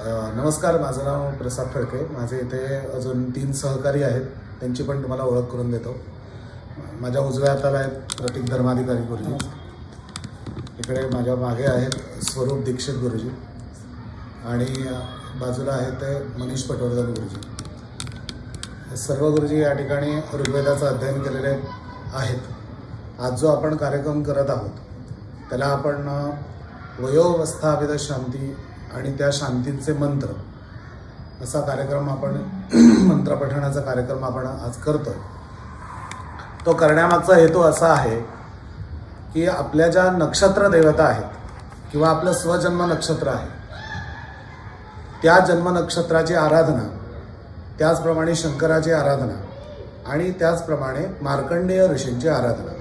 नमस्कार, माझं नाव प्रसाद खडके. माझे इथे अजून 3 सहकारी आहेत, त्यांची पण तुम्हाला ओळख करून देतो. माझ्या उजव्या हाताला आहेत प्रतीक धर्माधिकारी गुरुजी, इकडे माझ्या मागे आहेत स्वरूप दीक्षित गुरुजी आणि बाजूला आहेत ते मनीष पटवर्धन गुरुजी. हे सर्व गुरुजी या ठिकाणी ऋग्वेदाचं अध्ययन केलेले आहेत. आज जो आपण कार्यक्रम करत आहोत त्याला आपण वयोवस्थाविद शांती आणि त्या शांतीचे मंत्र असा कार्यक्रम आपण मंत्र पठणाचा कार्यक्रम आपण आज करतोय. तो करण्यामागचा हेतू असा आहे की आपल्या ज्या नक्षत्र देवता आहेत किंवा आपलं स्वजन्म नक्षत्र आहे त्या जन्म नक्षत्राची आराधना, त्याचप्रमाणे शंकराची आराधना आणि त्याचप्रमाणे मार्कंडेय ऋषींची आराधना,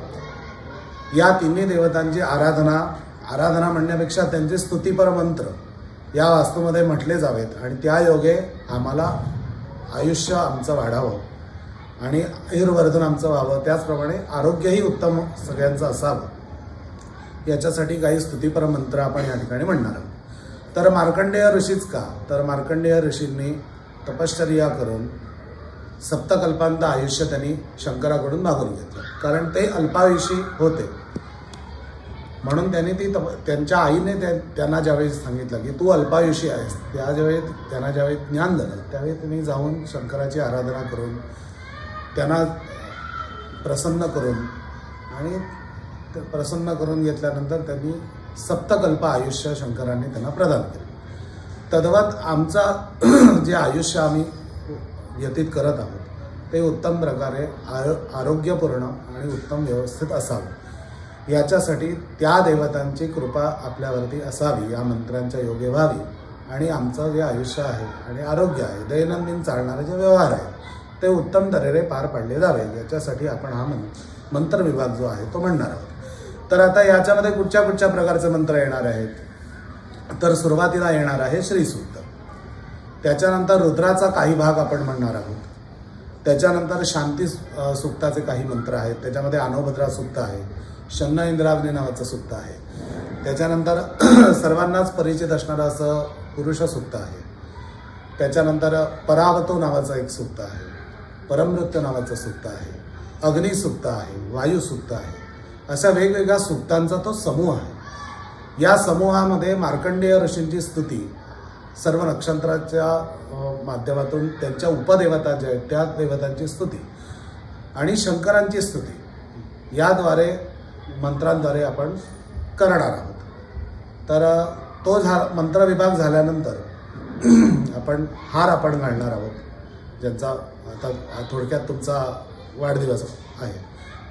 या तिन्ही देवतांची आराधना म्हणण्यापेक्षा त्यांचे स्तुतीपर मंत्र या वास्तूमध्ये म्हटले जावेत आणि त्या योगे आम्हाला आयुष्य आमचं वाढावं आणि आयुर्वर्धन आमचं व्हावं, त्याचप्रमाणे आरोग्यही उत्तम सगळ्यांचं असावं, याच्यासाठी काही स्तुतीपर मंत्र आपण या ठिकाणी म्हणणार आहोत. तर मार्कंडेय ऋषीच का, तर मार्कंडेय ऋषींनी तपश्चर्या करून सप्तकल्पांत आयुष्य त्यांनी शंकराकडून मागून घेतलं, कारण ते अल्पायुषी होते. म्हणून त्यांनी त्यांच्या आईने त्यांना ज्यावेळी सांगितलं की तू अल्पायुषी आहेस, त्यांना ज्यावेळी ज्ञान झालं त्यावेळी त्यांनी जाऊन शंकराची आराधना करून त्यांना प्रसन्न करून घेतल्यानंतर त्यांनी सप्तकल्प आयुष्य शंकरांनी त्यांना प्रदान केलं. तद्वत आमचा जे आयुष्य आम्ही व्यतीत करत आहोत ते उत्तम प्रकारे आरोग्यपूर्ण आणि उत्तम व्यवस्थित असावं, याच्यासाठी त्या देवतांची कृपा आपल्यावरती असावी, या मंत्रांच्या योगे व्हावी आणि आमचं जे आयुष्य आहे आणि आरोग्य आहे, दैनंदिन चालणारे जे व्यवहार आहेत ते उत्तम तऱ्हेने पार पाडले जावे, याच्यासाठी आपण हा मंत्र विभाग जो आहे तो म्हणणार आहोत. तर आता याच्यामध्ये कुठच्या प्रकारचे मंत्र येणार आहेत, तर सुरुवातीला येणार आहे श्रीसूक्त, त्याच्यानंतर रुद्राचा काही भाग आपण म्हणणार आहोत, त्याच्यानंतर शांती सूक्ताचे काही मंत्र आहेत, त्याच्यामध्ये अनोभद्रा सूक्त आहे, शन्न इंद्राग्नी नावाचं सूक्त आहे, त्याच्यानंतर सर्वांनाच परिचित असणारं असं पुरुष सूक्त आहे, त्याच्यानंतर परावतो नावाचं एक सूक्त आहे, परमृत्य नावाचं सूक्त आहे, अग्नी सूक्त आहे, वायू सूक्त आहे, अशा वेगवेगळ्या सूक्तांचा तो समूह आहे. या समूहामध्ये मार्कंडेय ऋषींची स्तुती, सर्व नक्षत्राच्या माध्यमातून त्यांच्या उपदेवता ज्या आहेत त्या देवतांची स्तुती आणि शंकरांची स्तुती याद्वारे मंत्रांद्वारे आपण करणार आहोत. तर तो मंत्र विभाग झाल्यानंतर आपण हार आपण घालणार आहोत, ज्यांचा आता थोडक्यात तुमचा वाढदिवस आहे,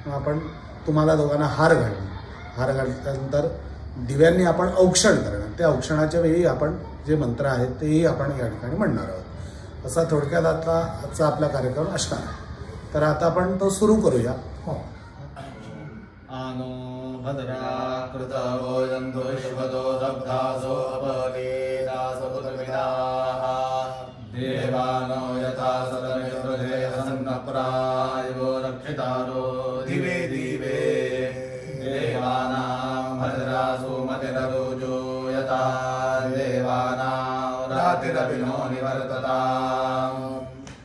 मग आपण तुम्हाला दोघांना हार घालल्यानंतर दिव्यांनी आपण औक्षण करणार. त्या औक्षणाच्या वेळी आपण जे मंत्र आहेत तेही आपण या ठिकाणी म्हणणार आहोत. असा थोडक्यात आता आजचा आपला कार्यक्रम असणार आहे. तर आता आपण तो सुरू करूया. आनो भद्रा कृतवो जंतो शुभदो दब्धासो अपवेदासो पुत्रविदाः देवानो यथा सदमित्रुधे सन्नप्रायो रक्षितारो दिवे दिवे देवानां भद्रासो मतिररोजो यथा देवानां रातिरभिनो निवर्तताम्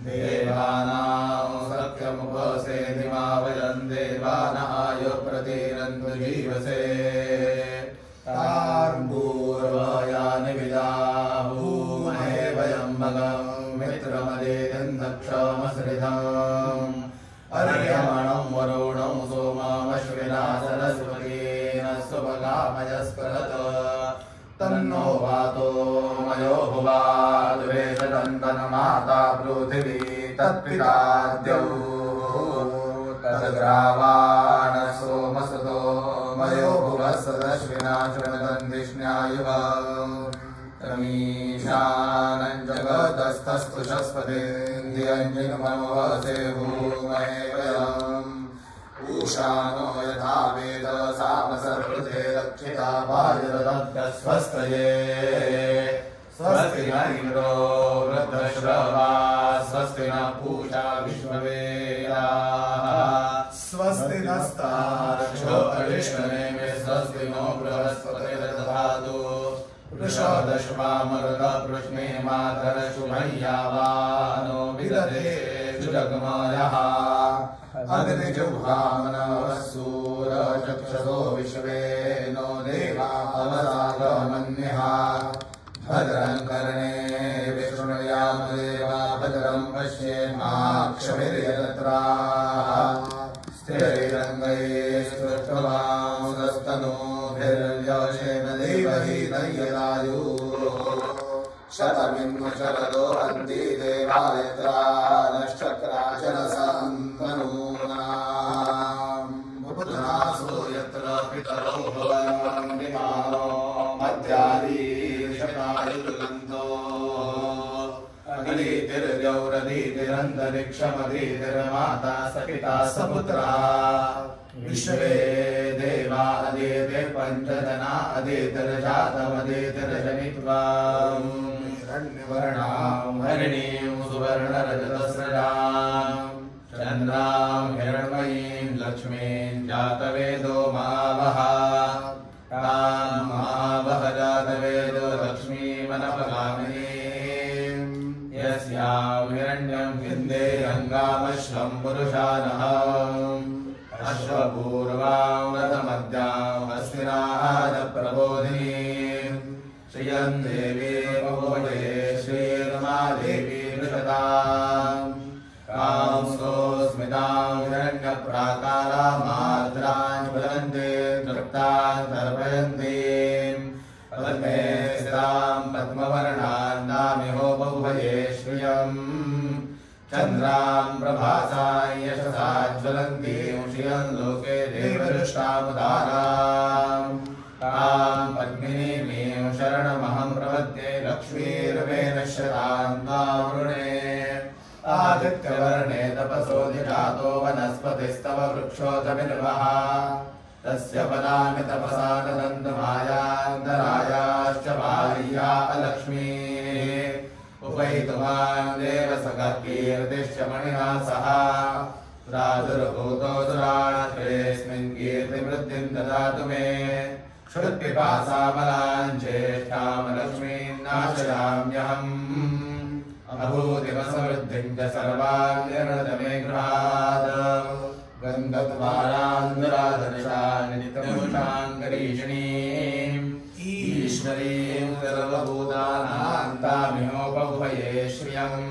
देवानां सख्यमुपसेदिमा वयं देवानाय प्रतिरन्तु जीवसे तार्पूर्वयानि विदाहूमहे वयं भगं मित्रमदेन्दक्षमसृधम् अर्यमणं वरुणं सोममश्विना सरस्वतीन स्वभगामयस्करत तन्नो वातो मयो भुवा द्वेषदन्तनमाता पृथिवी तत्पिताद्यौ तद्ग्रावाण सोमसुतो मयो भुवः सदश्विना शृणदन्तिष्ण्यायुव तमीशानं जगतस्थस्तुषस्पतिन्द्रियञ्जिनमवसे भूमहे वयम् ऊषानो यथा वेद सामसर्पृते रक्षिता भाजरदभ्यस्वस्तये स्वस्ति न इन्द्रो वृद्धश्रवा स्वस्ति न पूषा विश्ववेदाः स्वस्ति नस्तार्क्ष्यो अरिष्टनेमिः स्वस्ति नो बृहस्पतिर्दधातु वृषदश्वामरुतपृष्णे मातरशुभय्यावानो विदधे जगमायः अग्निजुहामनवसूरचक्षुषो विश्वे नो देवा अवसागमन्यः भद्रं कर्णे विशृणुयाम देवा भद्रं पश्येमाक्षभिर्यजत्राः स्थिरैरङ्गैः स्पृष्टवांसस्तनूभिर्यशेम देवहि दय्यदायुः शतमिन्मशरदो हन्ति देवायत्रा नक्षत्राचलसन्तनूनाम् उपतनासो यत्र पितरो भवन्ति मानो मध्यादीर्षतायुर्गन्धो अग्नितिर्गौरधीतिरन्तरिक्षमधीतिर्माता सपिता सपुत्रा विश्वे देवा अदिते पञ्चजना अदितिर्जातमदितिर्जनित्वाम् हिरण्यवर्णां हरिणीं सुवर्णरजतस्रजां चन्द्रां हिरण्मयीं लक्ष्मीं जातवेदो महावः तां महावः जातवेदो लक्ष्मीमनपगामिनीं यस्यां हिरण्यं विन्देरङ्गामश्वं पुरुषानः अश्वपूर्वां रथमद्यां हस्तिनादप्रबोधिनीं श्रियं देवी बहुवजे श्रीर्मा देवी वृषतां कांसोऽस्मितां हिरण्यप्राकारामार्द्रां ज्वलन्ते तृप्तां तर्पयन्तीं पद्मे स्थितां पद्मवर्णान्नामिहो बहुवजे श्रियं चन्द्रां प्रभासां यशसा ज्वलन्तीं श्रियं लोके देवदृष्टामुदारां तां पद्मिनीं शरणमहं प्रपद्ये लक्ष्मीर्मे नश्यतां तावृणे आदित्यवर्णे तपसोऽधिजातो वनस्पतिस्तव वृक्षोऽतमिर्वः तस्य पदानि तपसा तदन्तमायान्तरायाश्च बाह्या अलक्ष्मीः उपैतुमां देवसखकीर्तिश्च मणिना सह प्रादुर्भूतो दुरात्रेऽस्मिन् कीर्तिवृद्धिं ददातु मे क्षुत्पिपासामलां ज्येष्ठां लक्ष्मीं नाशयाम्यहम् अभूतिमसमृद्धिं च सर्वान् निर्णदमे गृहात् गन्धद्वारान्धराधनिशानितमुषाङ्गरीषिणीम् ईश्वरीं सर्वभूतानां तामिहोपभये श्रियम्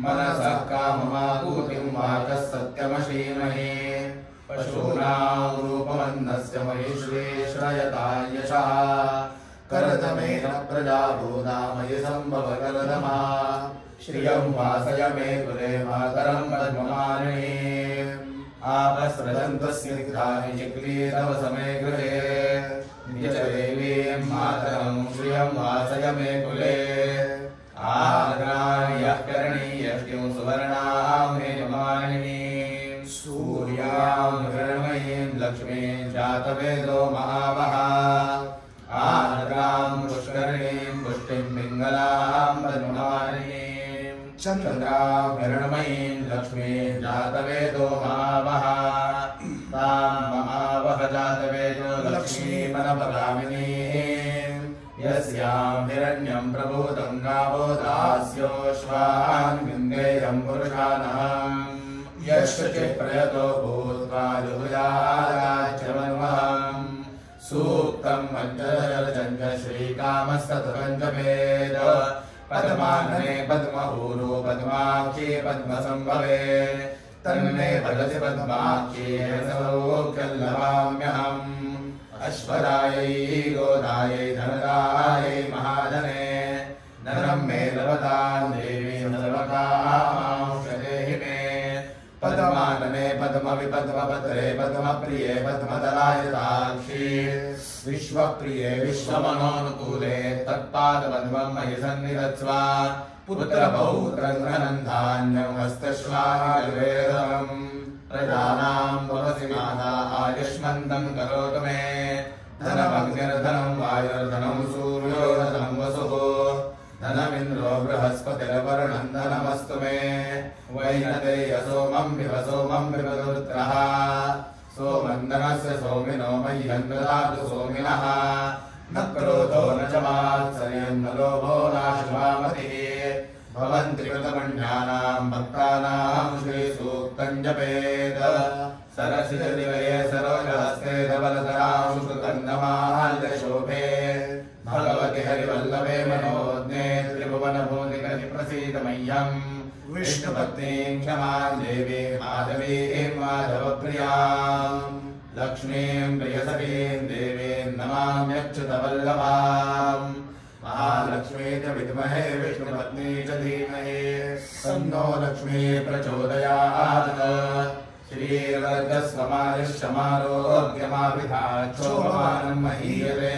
मनसः काममाकूतिं वाचः सत्यमशीमहे पशूनां रूपमन्नस्य महिश्री श्रयता यशः करदमेन प्रजाभूतामयि सम्भव करदमा श्रियं वासय मे कुले मातरं पद्ममालिनीम् आपस्रजन्तस्निग्धानि चिक्लीतव समे गृहे निजदेवीं मातरं श्रियं वासय मे कुले आग्राह्यः करणीयष्टिं सुवर्णां हेममालिनीं सूर्यां हिरण्मयीं लक्ष्मीं जातवेदो महावः आर्द्रां पुष्करणीं पुष्टिं पिङ्गलां पद्ममालिनीं चन्द्रां हिरण्मयीं लक्ष्मीं जातवेदो महावः तां महावः जातवेदो लक्ष्मीमनपगामिनीं यस्यां हिरण्यं प्रभूतं गावो दास्योऽश्वान् विन्देयं पुरुषानः यश्चित् प्रयतो भूत्वा जुहुयाराज्यमन्वहम् सूक्तं पञ्चदशरचञ्च श्रीकामस्तत्पञ्चमेद पद्मानने पद्मपूरो पद्माक्षी पद्मसम्भवे तन्मे भजति पद्माक्षी सौख्यल्लभाम्यहम् अश्वरायै गोदायै धनदायै महाधने नरं मे लभतां देवी सर्वकामांशदेहि मे पद्मानने पद्मविपद्मपत्रे पद्मप्रिये पद्मदलायताक्षी विश्वप्रिये विश्वमनोनुकूले तत्पादपद्मं मयि सन्निधत्स्व पुत्रपौत्रं धनं धान्यं हस्तश्वानिर्वेदम् प्रजानां भवसि माता आयुष्मन्तं करोतु मे धनमग्निर्धनं वायुर्धनं सूर्योर्धनं वसुः धनमिन्द्रो बृहस्पतिर्वर्णं धनमस्तु मे वैनतेय सोमं विवदुत्रः सोमन्दनस्य सोमिनो मह्यं ददातु सोमिनः न क्रोधो न च मा भोलाशिवामतिः भवन्ति कृतमन्यानां भक्तानां श्रीसूक्तं जपेत् सरसिजदिवये सरोजहस्ते धवलधरां सुकृतन्दमाल्यशोभे भगवति हरिवल्लभे मनोज्ञे त्रिभुवनभूतिकरि प्रसीद मह्यम् विष्णुपत्नीं क्षमां देवीं माधवीं माधवप्रियां लक्ष्मीं प्रियसखीं देवीं नमाम्यच्युतवल्लभाम् महालक्ष्मी च विद्महे विष्णुपत्नी च धीमहि तन्नो लक्ष्मी प्रचोदयात् श्रीवर्गस्वमायुष्यमारोग्यमाभिधाक्षोभमानं महीयते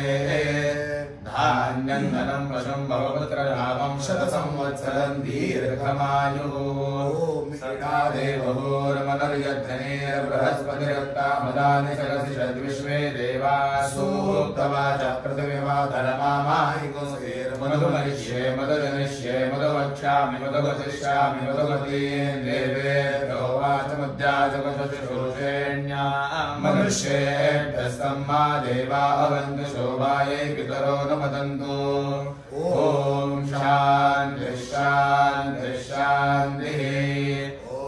धान्यं धनं वशं भवपुत्रलाभं शतसंवत्सरं दीर्घमायुः सदादेवभूर्मनर्यद्धनेर्बृहस्पतिरत्तामदानि सरसि षद्विश्वे देवाः सूक्तवाच पृथिवीमातरमामाहि कुंसेर्मधुमरिष्ये मधुजनिष्ये मधुवक्ष्यामि मधुवतिष्यामि मधुवतीं देवेभ्यो वाचमुद्याचकशुश्रूषेण्या मनुष्येभ्यस्तं मा देवा अवन्तु शोभायै पितरो न वदन्तु ॐ शान्ति शान्ति शान्तिः ॐ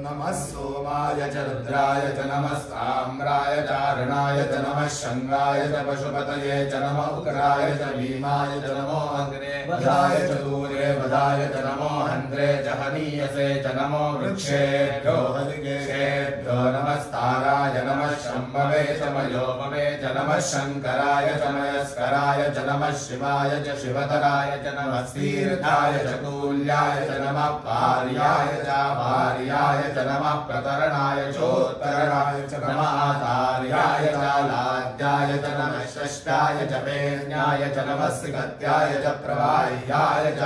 नमः सोमाय च रुद्राय च नमः साम्राय चारणाय च नमः शङ्गाय च पशुपतये च नमः उग्राय च भीमाय च नमो अग्ने वधाय च दूरे वधाय च नमो हन्त्रे च हनीयसे च नमो वृक्षेभ्यो हरिकेशेभ्यो नमस्ताराय नमः शम्भवे च मयोपवे च नमः शङ्कराय च मयस्कराय च नमः शिवाय च शिवतराय च नमः तीर्थाय च कूल्याय च नमः पार्याय च भार्याय च नमः प्रतरणाय चोत्तरणाय च नमः आचार्याय च लाद्याय च नमः षष्ठाय च पेन्याय च नमः सिगत्याय च प्रवाह्याय च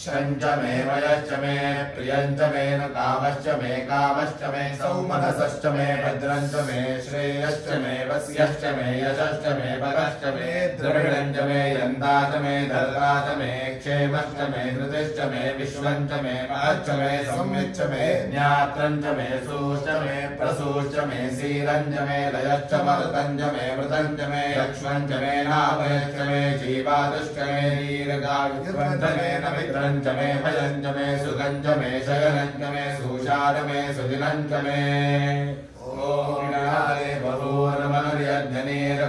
शञ्च मे वयश्च मे प्रियञ्च मे न कामश्च मे सौमनसश्च मे भद्रञ्च मे श्रेयश्च मे वस्यश्च मे यशश्च मे भगश्च मे द्रविणञ्च मे यन्ता च मे धर्ता च मे क्षेमश्च मे धृतिश्च मे विश्वञ्च मे महश्च मे संविच्च मे ज्ञात्रञ्च मे सूश्च मे प्रसूश्च मे सीरञ्च मे लयश्च मरुतञ्च मे मृतञ्च मे लक्ष्मञ्च मे नाभयश्च मे जीवादुश्च मे दीर्घायुष्वञ्च मे न विद्रञ्च मे भयञ्च मे सुगञ्च मे शयनञ्च मे सुषार मे सुदिनञ्च मे ॐ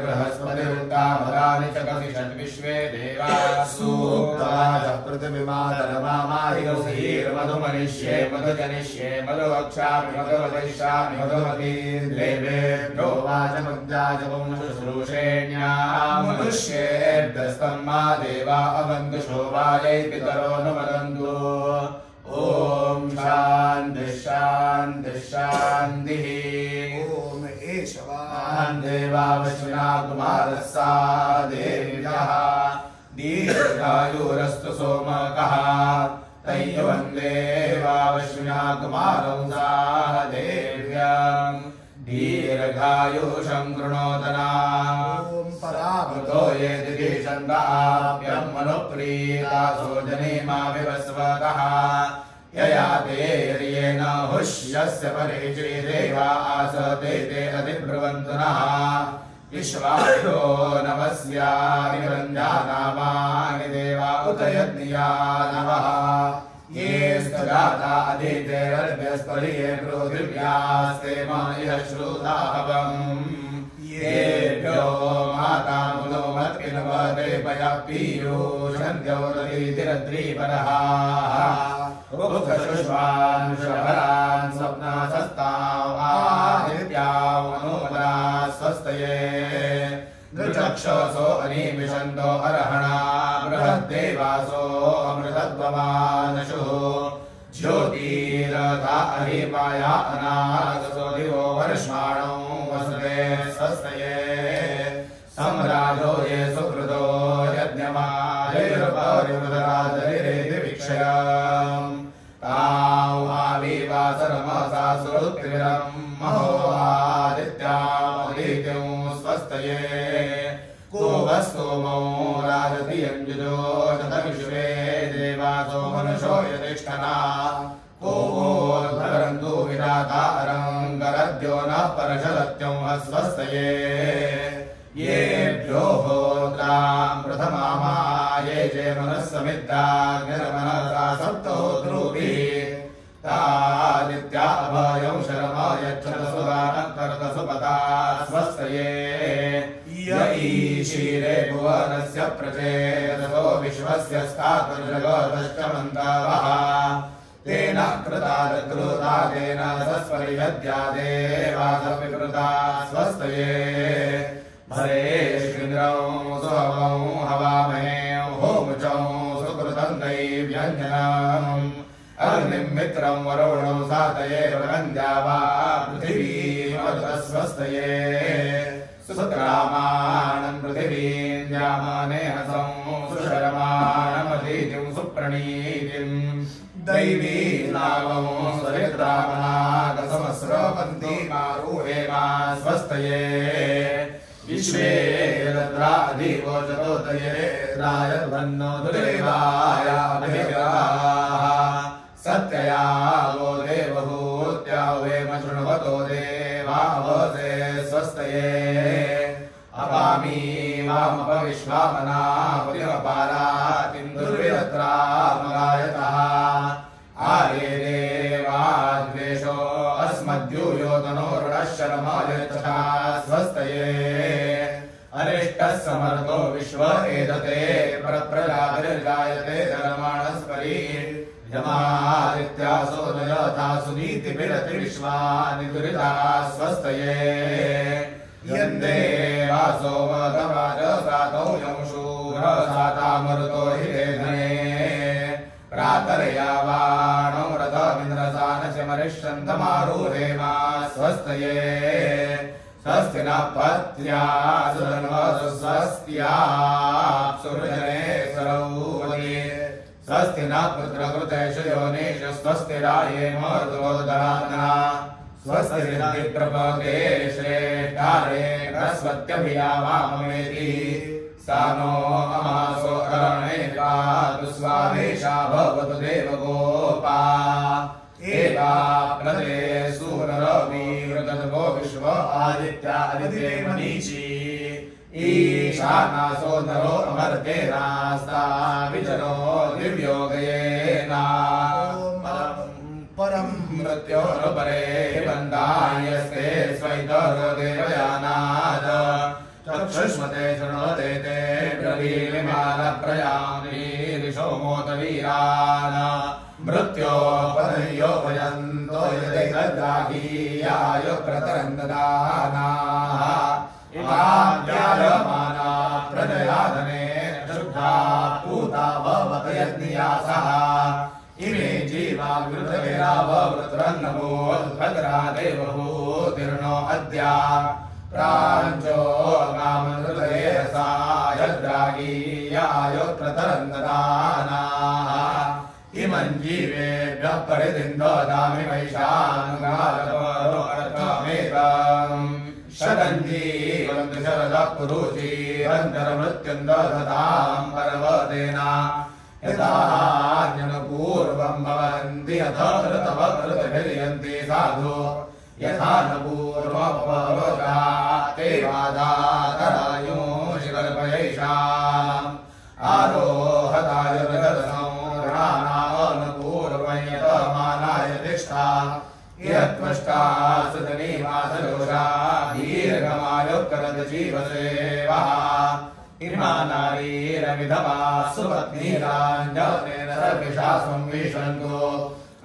बृहस्पतिरुक्तामदानि च कविषद्विश्वे देवाः सूक्तवाच पृथिवीमातरमामाहि कुंसीर्मधुमनिष्ये मधुजनिष्ये मधुवक्ष्यामि मधुवतिष्यामि मधुवतीं देवेभ्यो वाचमुद्याचकं शुश्रूषेण्या मनुष्येभ्यस्तं मा देवा अवन्तु शोभायै पितरो न वदन्तु ॐ शान्ति शान्ति शान्तिः ॐ एषवान् देवावश्विना कुमारस्सा देव्यः दीर्घायुरस्तु सोमकः तय्यवन्दे वावश्विना कुमारौ सा देव्यं दीर्घायुषं कृणोदना परामृतो ये दिदिशन्ताभ्यं मनुप्रीतासो जनेमाविवस्वतः यया ते येन हुष्यस्य परे देवा आसते ते अधिब्रुवन्तु नः विश्वायो नमस्यानि रञ्जानामानि देवा उत यज्ञया नमः ये स्तजाता अदितेरभ्यस्परिये पृथिव्यास्ते मायः श्रुताहवम् येभ्यो मातामुलो मत्किन्वते पयः पीयूषन्त्योरतीतिरद्रीपरः उभुखशुष्वान् शबरान् स्वप्नासस्ताम् आदित्याम् अनुमदाः स्वस्तये दृचक्षसो अनिमिषन्तो अर्हणा बृहद्देवासो अमृतत्वमानशुः ज्योतिरथा अहिमाया अनागसो दिवो वर्ष्माणो वसते स्वस्तये सम्राजो ये सुकृतो यज्ञमायैर्परिवृतराजरिरेति वीक्षयम् ताम् आविवासरमसा सुरुत्तिरं महो आदित्यामदित्यं स्वस्तये को वस्तोमो राजतियञ्जुजो ततविश्वे देवासो मनुषो यतिष्ठना को भरन्तु विरातारं करद्यो नः परशलत्यं स्वस्तये येभ्यो होत्रां प्रथमामाय ये जे मनस्समिद्धाग्निर्मनसा सप्तो ध्रुवीः तादित्या अभयं शरमयच्छतसुदानकर्तसुपता स्वस्तये य ईशिरे भुवनस्य प्रचेदसो विश्वस्य स्थातुर्जगतश्चमन्तवः तेन कृता कृता तेन सस्परिषद्या देवासविकृता स्वस्तये भरेष्विन्द्रौ सुहवौ हवामहे होमुचौ सुकृतं दैव्यञ्जनम् अग्निं मित्रं वरुणौ सातये वरन्द्या वा पृथिवी स्वस्तये सुसुक्रामाणं पृथिवीं यामानेहसं सुशरमाणमतीतिं सुप्रणीतिं दैवी नावं सरिद्रामनागसमस्रपन्ति मारुहेमा स्वस्तये विश्वे रद्राधिवोचतोदये रायर्वन्नो दुर्देवायाभिराः सत्यया वो देवहूत्या वेम शृण्वतो देवावसे स्वस्तये अपामी वामपविश्वामनापतिमपारातिन्दुर्विरत्रामगायतः आर्ये देवाद्वेषो अस्मद्यूयोतनोरुणः शरमायच्छा स्वस्तये अरिष्टः समर्थो विश्व एदते परप्रजातिर्जायते धर्माणस्परी यमादित्यासो नयथा सुनीतिभिरति विश्वानि दुरिता स्वस्तये यन्दे वासो वदवाजसातौ यंशूरसातामरुतो हिरेधने प्रातर्यावाणो रथमिन्द्रसानशमरिष्यन्तमारुहेमा स्वस्तये स्वस्ति न पत्या सुधन्वसु स्वस्त्या सुरजने सरौवने स्वस्ति न पुत्रकृतेषु योनिषु स्वस्ति राये मरुदोदराधना स्वस्ति प्रपदे श्रेष्ठारे बृहस्पत्यभियावाममेति सानो अमासो अरणे पातु स्वामेशा भवतु देवगोपा एवा प्रदे सूररविवृतद्वो विश्व आदित्या आदित्ये मनीषी ईशानासो नरो अमर्तेनास्ता विजनो दिव्योगयेना परं मृत्योरुपरे बन्धायस्ते स्वैतरो देवयानाद चक्षुष्मते शृणोते ते ब्रवीमिमानप्रयामीरिषो मोतवीरान् मृत्यो पदयो भयन्तो यदैरद्राहीयाय प्रतरन्ददानाः इमाद्यायमाना प्रजयाधने शुद्धा पूता भवत यज्ञियासः इमे जीवा वृतवेरावृत्रन्नमो भद्रा देवभूतिर्नो अद्या प्राञ्चो गामनृतये रसायद्रागीयाय प्रतरन्ददानाः इमं जीवेभ्यः परिदिन्ददामि वैशानुगालपरो अर्थमेकम् शतं जीवन्तु शरदः पुरुषीरन्तरमृत्युन्दधतां पर्वतेन यथाज्ञपूर्वं भवन्ति यथा ऋतवकृतभिर्यन्ति साधु यथा न पूर्वपरोजा ते वादातरायो शिखरपयैषाम् आरोहताय ऋतसंहरणानामपूर्वं यतमानाय तिष्ठा यत्पष्टा सुतनीमासलोषा दीर्घमायुक्करद जीवसेवा इमानारीरविधवा सुपत्नीराञ्जनेन सर्विषा संविशन्तो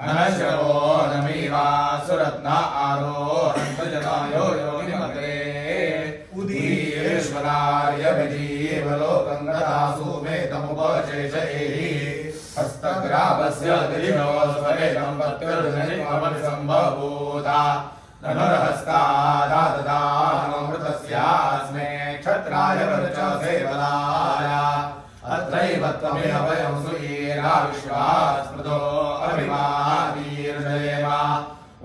अनश्रवो नमीवा सुरत्ना आरोहन्तु जनायो योनिमते उदीश्वरार्यभिजीवलोकं गतासु मेतमुपशेषैः हस्तग्राभस्य दिशो स्वरेकं पत्युर्जनिमवसम्भूता धनुर्हस्तादाददामृतस्यास्मे क्षत्राय वरचसेवलाय अत्रैव त्वमेव वयं सुवीरा विश्वास्मृतो अभिमानीर्जयेम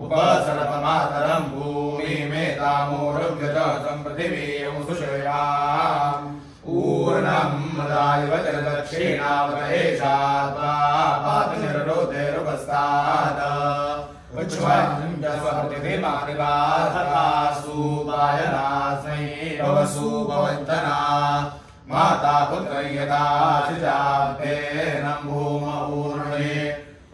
उपसरपमातरं भूमिमेतामूरुभ्यजं पृथिवीं सुषयाम् ऊर्णं मदायव जलदक्षिणावरेषा त्वा पातु निररोधेरुपस्तात् उच्छ्वञ्जस्वतिथिमानिवाधतासु वायनास्मै भवसु भवन्तना माता पुत्र यथा शिजातेन भूमपूर्णे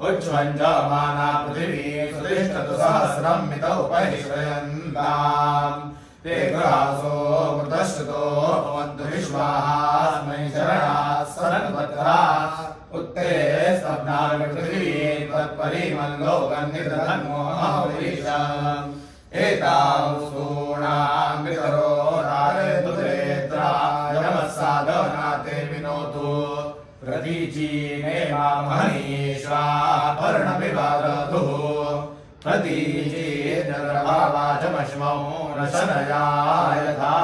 उच्छ्वञ्जमाना पृथिवी सुतिष्ठतु सहस्रं मितौ परिश्रयन्ताम् ते ग्रासो मृतश्रुतो भवन्तु विश्वास्मै शरणाः सन्वत्रा उत्ते स्तब्धान् पृथिवी त्वत्परिमल्लोकन्निदधन्मो महावीशम् एतां सूणां पितरो राजतु यमस्साधनाते विनोतु प्रतीचीने मामहनीश्वा पर्णविवादतु प्रतीचीर्नरभावाचमश्मौ रशनया यथा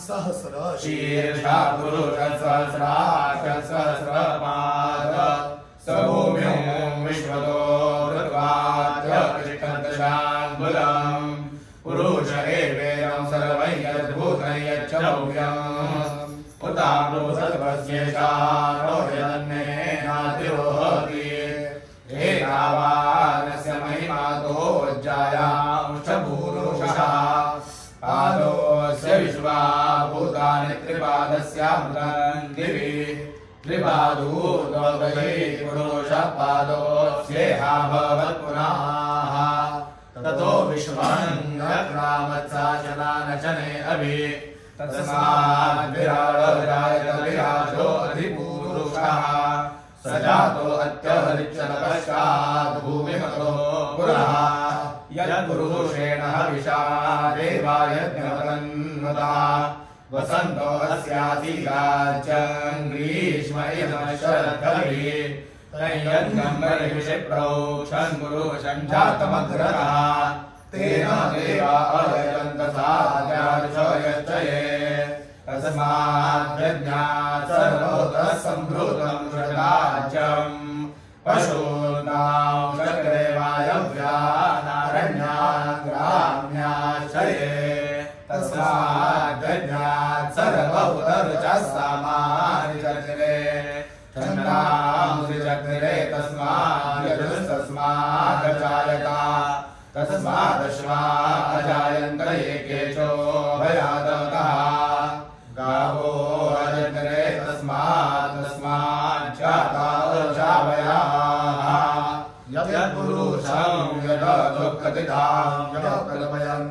सहस्र शीर्षा पुरुषसहस्राक्षसहस्रपाद स भूम्यो विश्वतो ऋत्वाद्यकृष्णदशाङ्गुलम् पुरुष एवेयं सर्वं यद्भूतं यच्च भव्यम् उताम्रो सर्वस्येषारो यदन्नेनातिरोहति एतावानस्य महिमातोज्जायां च पुरुषः पादोऽस्य विश्वा भूतानि त्रिपादस्यामृतं दिवि त्रिपादूर्ध्वगै पुरुषः पादोऽस्येहा भवत्पुनः ततो विश्वङ्गक्रामत्साचनानचने अभि तस्माद्विराजो अधिपुरुषः स जातो अत्यवरिच्यनपश्चात् भूमिमतो पुरः यत्पुरुषेण हविषा देवा यज्ञवतन्वता वसन्तो अस्याधिराज्यं ग्रीष्म इदमशरद्भिः तयज्ञं बर्हिषिप्रोक्षन् पुरुषं जातमग्रतः तेन देवा अयजन्त साध्यार्षयश्चये तस्माद्यज्ञात् सर्वतः सम्भृतं षड्राज्यं पशूनां चक्रे वायव्यानारण्यान् ग्राम्याश्चये तस्माद्यज्ञात् सर्वभूतरुचः सामानि चक्रे छन्दांसि चक्रे तस्माद्यजुस्तस्मादजायता तस्मादश्वा अजायन्त एकेशो भयादतः गावो अजग्रे तस्माच्चाता जावयाः यत्पुरुषं यदुःखतिधां यत्कल्पयन्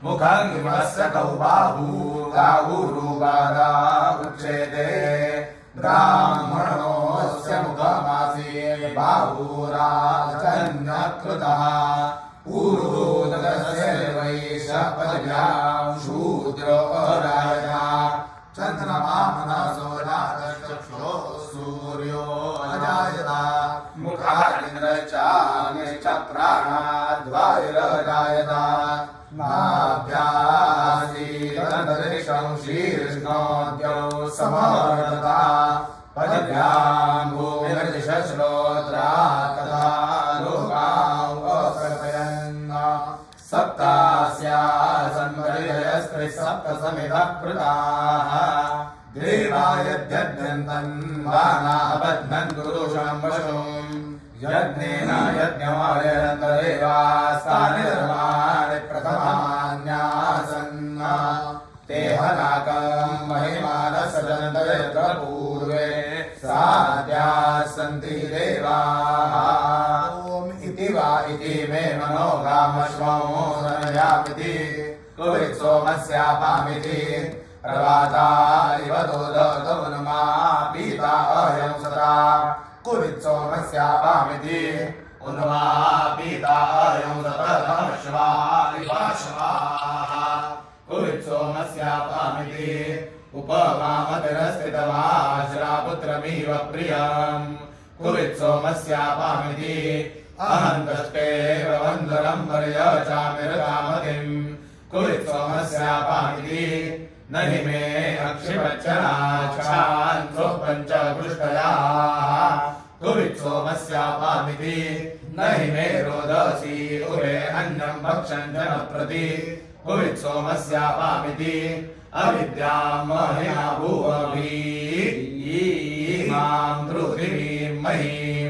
मुखं किमस्य कौ बाहू गावुरुबाधा उच्यते ब्राह्मणोऽस्य मुखमासीत् बाहुराजन्यकृतः पूर्वोदकस्य वैश्य पदव्यां शूद्रो राजा चन्द्रमा मनसो राजचक्षुः सूर्यो अजायता मुखादिन्द्रश्चाग्निश्चक्राणाद्वायुरजायता नाभ्यासीदन्तरिक्षं शीर्ष्णोद्यौ समवर्तता पदव्यां भूमिर्दिशश्रोत्रात् तथा लोकान् अकल्पयन् सप्तास्यासन्मरिदयस्त्रिसप्तसमितः कृताः देवा यद्यज्ञन्तन् वानाबध्नन् पुरुषं पशुम् यज्ञेन यज्ञमायन्त देवास्तानि धर्माणि प्रथमान्यासन् ते हनाकं महिमानसजन्त यत्र पूर्वे साध्याः सन्ति देवाः ॐ इति वा इति मे मनोगामश्वो नयामिति कुवित् सोमस्यापामिति प्रभाता इव दोदतमनुमा पीता अयं सदा कुवित् सोमस्यापामिति उन्मा पीता अयं सततमश्वाः कुवित् सोमस्यापामिति उपमामतिरस्थितवाश्रापुत्रमिव प्रियम् कुवित् सोमस्यापामिति अहन्तस्ते प्रवन्दरं पर्यचामिरकामतिम् कुवित् सोमस्यापामिति न हि मे अक्षिपच्चनाक्षान् पञ्चपृष्ठयाः कुवित् सोमस्यापामिति न हि मे रोदसी उभे अन्नं भक्षन् जनप्रति कुवित् सोमस्यापामिति अविद्यां महिमा भूमभीमां पृथिवीं महीं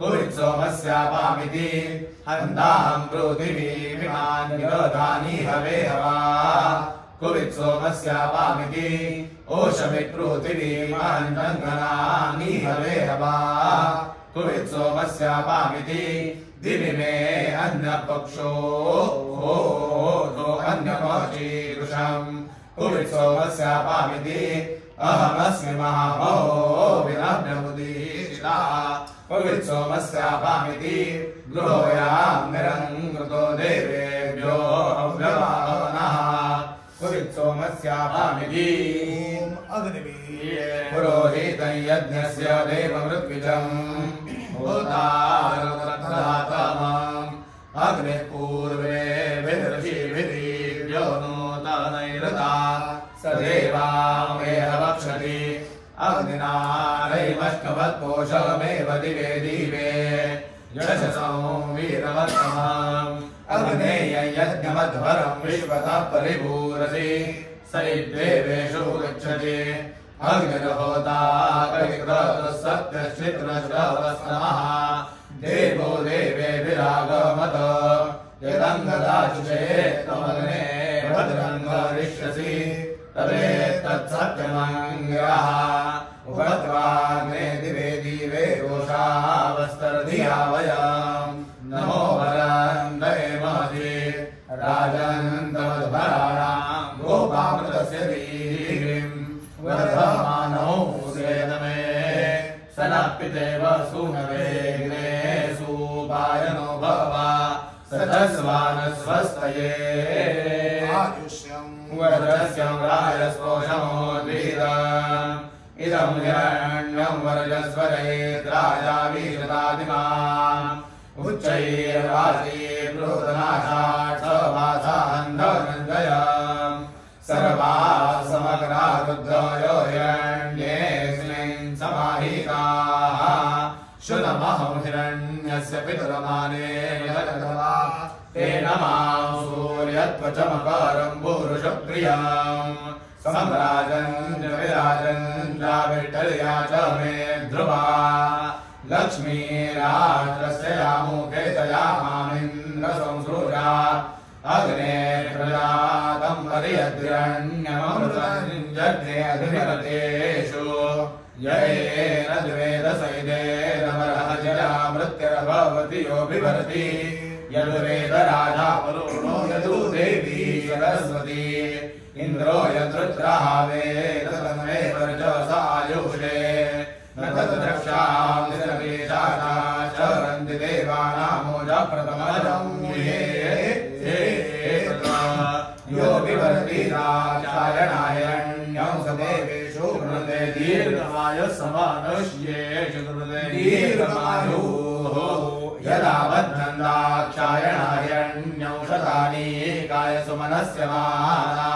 कुवित् सोमस्यापामिति हन्तां पृथिवीमिमान् विरोधानि हवे हवा कुवित् सोमस्यापामिति ओषमित्रोतिरीमाञ्जङ्गनानि हवे हवा कुवित्सोमस्यापामिति दिवि मे अन्यपक्षो अन्यमोचीरुषम् कुवित्सोमस्यापामिति अहमस्मि महामो विनम्यमुदीशिता कुवित्सोमस्यापामिति गृहोयाम् निरङ्कृतो देवेभ्यो हव्यवाहनः कुवित्सोमस्यापामिति पुरोहितं यज्ञस्य देवमृत्विजम् भूतारतदातमम् अग्निः पूर्वे विदर्शिभिर्यो नूतनैरता स देवामेह वक्षति अग्निनारैमष्टवत्पोषमेव दिवे दिवे यशसं वीरवत्तमम् अग्नेय यज्ञमध्वरम् विश्वतः परिपूरसि स देवेषु गच्छति अग्निर्होता सत्यश्चित्रश्रवस्तमः देवो देवेभिरागमत यदङ्गदाशुषे त्वमग्ने भद्रङ्गरिष्यसि तदेतत्सत्यमङ्गिरः उपत्वाग्ने दिवे दिवे रोषावस्तरधिया वयम् नमो वरन्दये महति राजन्तमध्वराणाम् गोपामृतस्य दीर्घिम् वर्धमानो सेदमे सनपितेव सूनवेग्ने सुपायनो भवा सजस्वानस्वस्तये वरदस्यं राजस्पोषमोद्भिदम् इदं हिरण्यं वरजस्वरेत्राजा वीरदादिमाम् उच्चैर्वासीर्भूतनाशाक्षमासान्धनन्दयम् सर्वा समग्रा रुद्रयो हिरण्येऽस्मिन् समाहिताः शुनमहं हिरण्यस्य पितरमाने जगद्भवा तेन मां सूर्यत्वचमकारं पुरुषप्रियम् सम्राजन् विराजन् विठल्या च मे ध्रुवा लक्ष्मीराष्ट्रस्य यामुखे तया मामिन्द्र संसृजा अग्ने प्रजातं परियद्रण्यमृतं जज्ञे अधिनिरतेषु येन द्वेदसैदेरमर्हजया मृत्युर्भवति यो बिभर्ति यद्वेदराजा वरुणो यदु देवी सरस्वती इन्द्रो यद्रुद्रः वेदतन्मे वर्चसायुषे न तद्रक्षां निरवेशाना चरन्ति देवानामोजप्रथमजं यो बिभर्ति राक्षायणायण्यं स देवेषु वृणते दीर्घमायुः समानुष्ये चतुर्थे दीर्घमायुः यदा बध्नन्दाक्षायणायण्यं शतानि कायसुमनस्य माना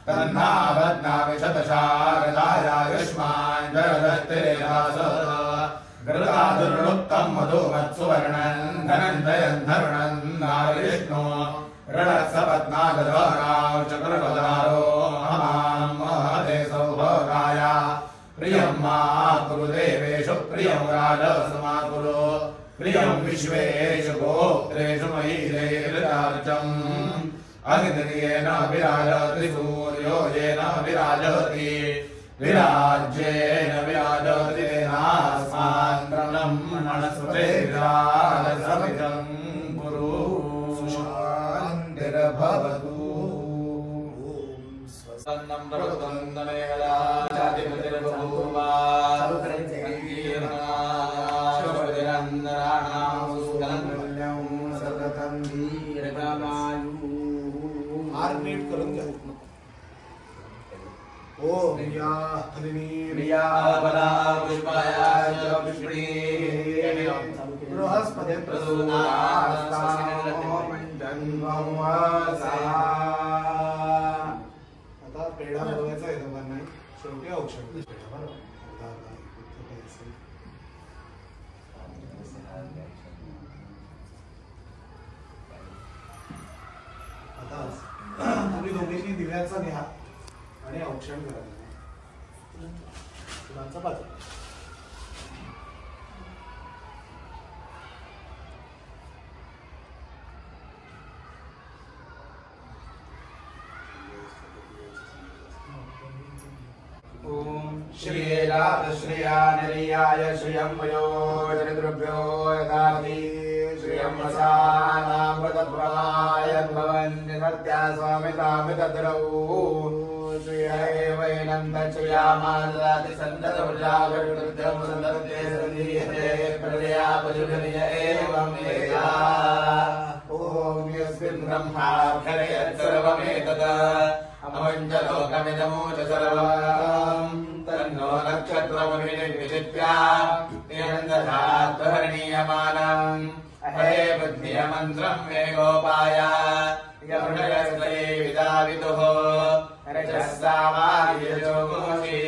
तन्ना बध्नामि शतशारदायायुष्मान् जरदस्तेरास गृहादुर्लुप्तं मधुमत्सुवर्णन् धनञ्जयन् धरुणन् नारविष्णु रणत्सपत्नागधराव चक्रपदारो हमां महते सौभगाय प्रियं मा कुरु देवेषु प्रियं राजसमा कुरु प्रियं विश्वेषु गोत्रेषु महीरेर्चार्चम् अग्निर्येन विराजति सूर्यो येन विराजति विराज्येन विराजति तेनास्मान् प्रणं मनस्पते विराजसमितं कुरु शान्तिर्भवतु स्वस्तं प्रवदन्दमेवदा जातिपतिर्बभूवा शुभदिनन्दराणां सुगन्धं सततं दीर्घमायुः नीट करून घ्या ओम या प्रिया बला पुष्पाया च पुष्पणी बृहस्पती आता पेढा बनवायचा आहे दोघांना शेवटी औषध पेढा बरोबर आता तुम्ही दोघींनी दिव्याचा घ्या आणि औक्षण करा फुलांचा पात्र श्रिया निरियाय श्रियं वयो चरिद्रुभ्यो यदाति श्रियं वसानामृतप्रभाय भवन्ति सत्या स्वामितामितद्रौ श्रियैवैनं दक्षयामाददाति सन्दतमुजागरुद्धं सन्दते सदीयते प्रलया पशुधनिय एवं वेदा ॐ यस्मिन् ब्रह्माक्षरयत् सर्वमेतत् अमञ्जलोकमिदमूच सर्वम् तन्नो नक्षत्रमभिनिर्विचित्या निरन्दधात्वहरणीयमानम् अहे बुद्धियमन्त्रम् मे गोपाय यमृणयस्त्रे विदावितुः रजस्सामार्यजोगोषि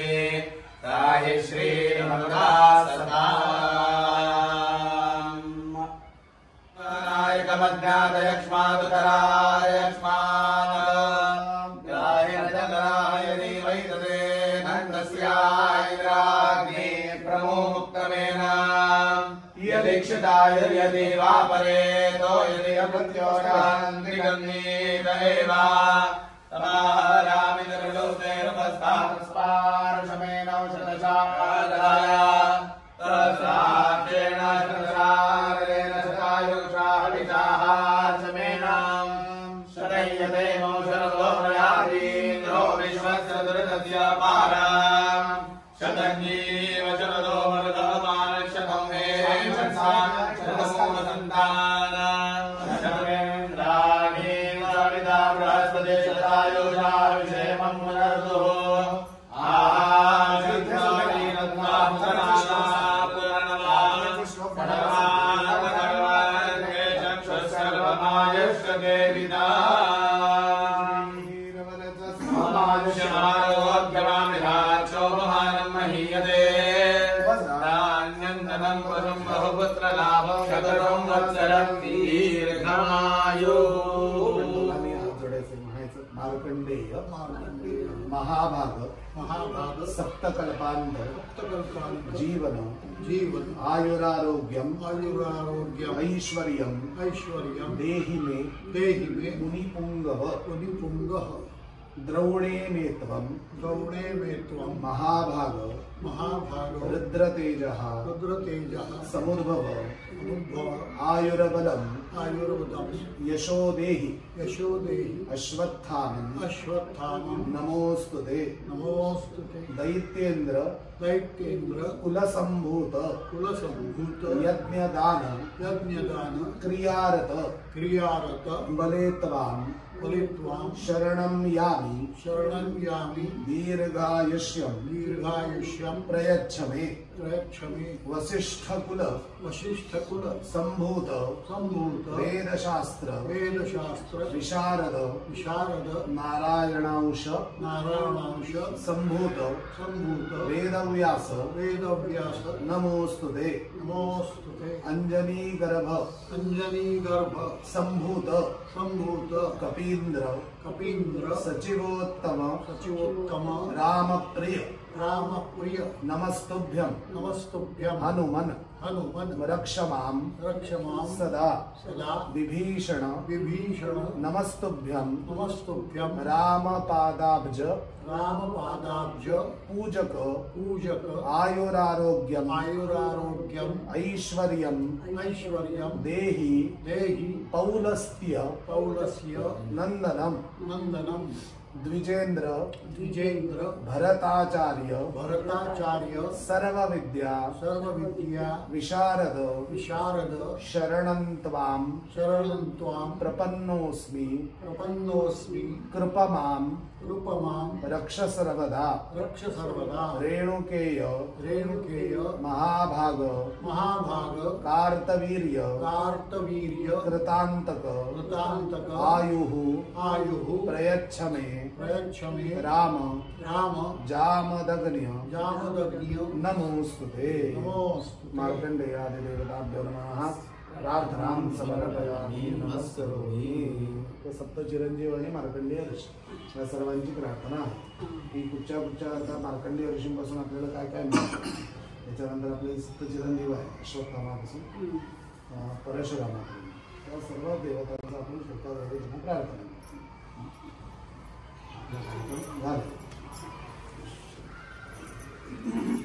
ताहि श्रीमन्दा सदाम् नायकमज्ञातयक्ष्मादुतराय दीक्षिताय यदि वा परेतो यदि अप्रत्योषान्त्रिगन्धीरेव तमारामिन्द्रलोकेरपस्तास्पार्शमेन शतशालाय तस्राक्षेण शतशालेन शतायुषा हविषाः शमेन शतयते मौशरतो प्रयातीन्द्रो विश्वस्य दुरितस्य पारम् शतञ्जीव शरदो मरुदमानशतं मे शतमेन्द्राणि सविता बृहस्पति शतायुषा विषेमं मुनर्दुः महाभाग सप्तकल्पांत जीवन आयुरारोग्यम ऐश्वर्यम देहि मे मुनिपुंगः द्रौणे मे त्वं महाभाग रुद्रतेजः समुद्भव आयुर्बलम यशो देहि अश्वत्थानं नमोस्तुते दैत्येन्द्र कुलसंभूत यज्ञदान क्रियारत बले त्वां शरणं यामि दीर्घायुष्यं प्रयच्छ मे वसिष्ठकुल संभूत वेदशास्त्र विशारद नारायणांश संभूत वेदव्यास नमोस्तुते अंजनी गर्भ संभूत कपीन्द्र सचिवोत्तम रामप्रिय नमस्तुभ्यं हनुमन रक्ष मां सदा विभीषण नमस्तुभ्यं रामपादाब्ज पूजक आयुरारोग्यम ऐश्वर्यम देहि पौलस्त्य नंदनम द्विजेन्द्र भरताचार्य सर्वविद्या विशारद शरणं त्वां प्रपन्नोऽस्मि कृपमां रक्ष सर्वदा रेणुकेय महाभाग कार्तवीर्य कृतांतक आयुः प्रयच्छ मे राम जामदग्न्य नमोस्तुते मार्कण्डेयादिदेवताभ्यो नमः प्रार्थनां समर्पयामि नमस्करोमि तो सप्त चिरंजीव आणि मार्कंडेय ऋषी या सर्वांची प्रार्थना आहे की कुठच्या आता मार्कंडेय ऋषींपासून आपल्याला काय काय मिळतं त्याच्यानंतर आपले सप्त चिरंजीव आहे अश्वत्थामापासून परशुरामापर्यंत त्या सर्व देवतांचा आपण श्रद्धाद्वारे त्यांना प्रार्थना करतो. 何 नमः।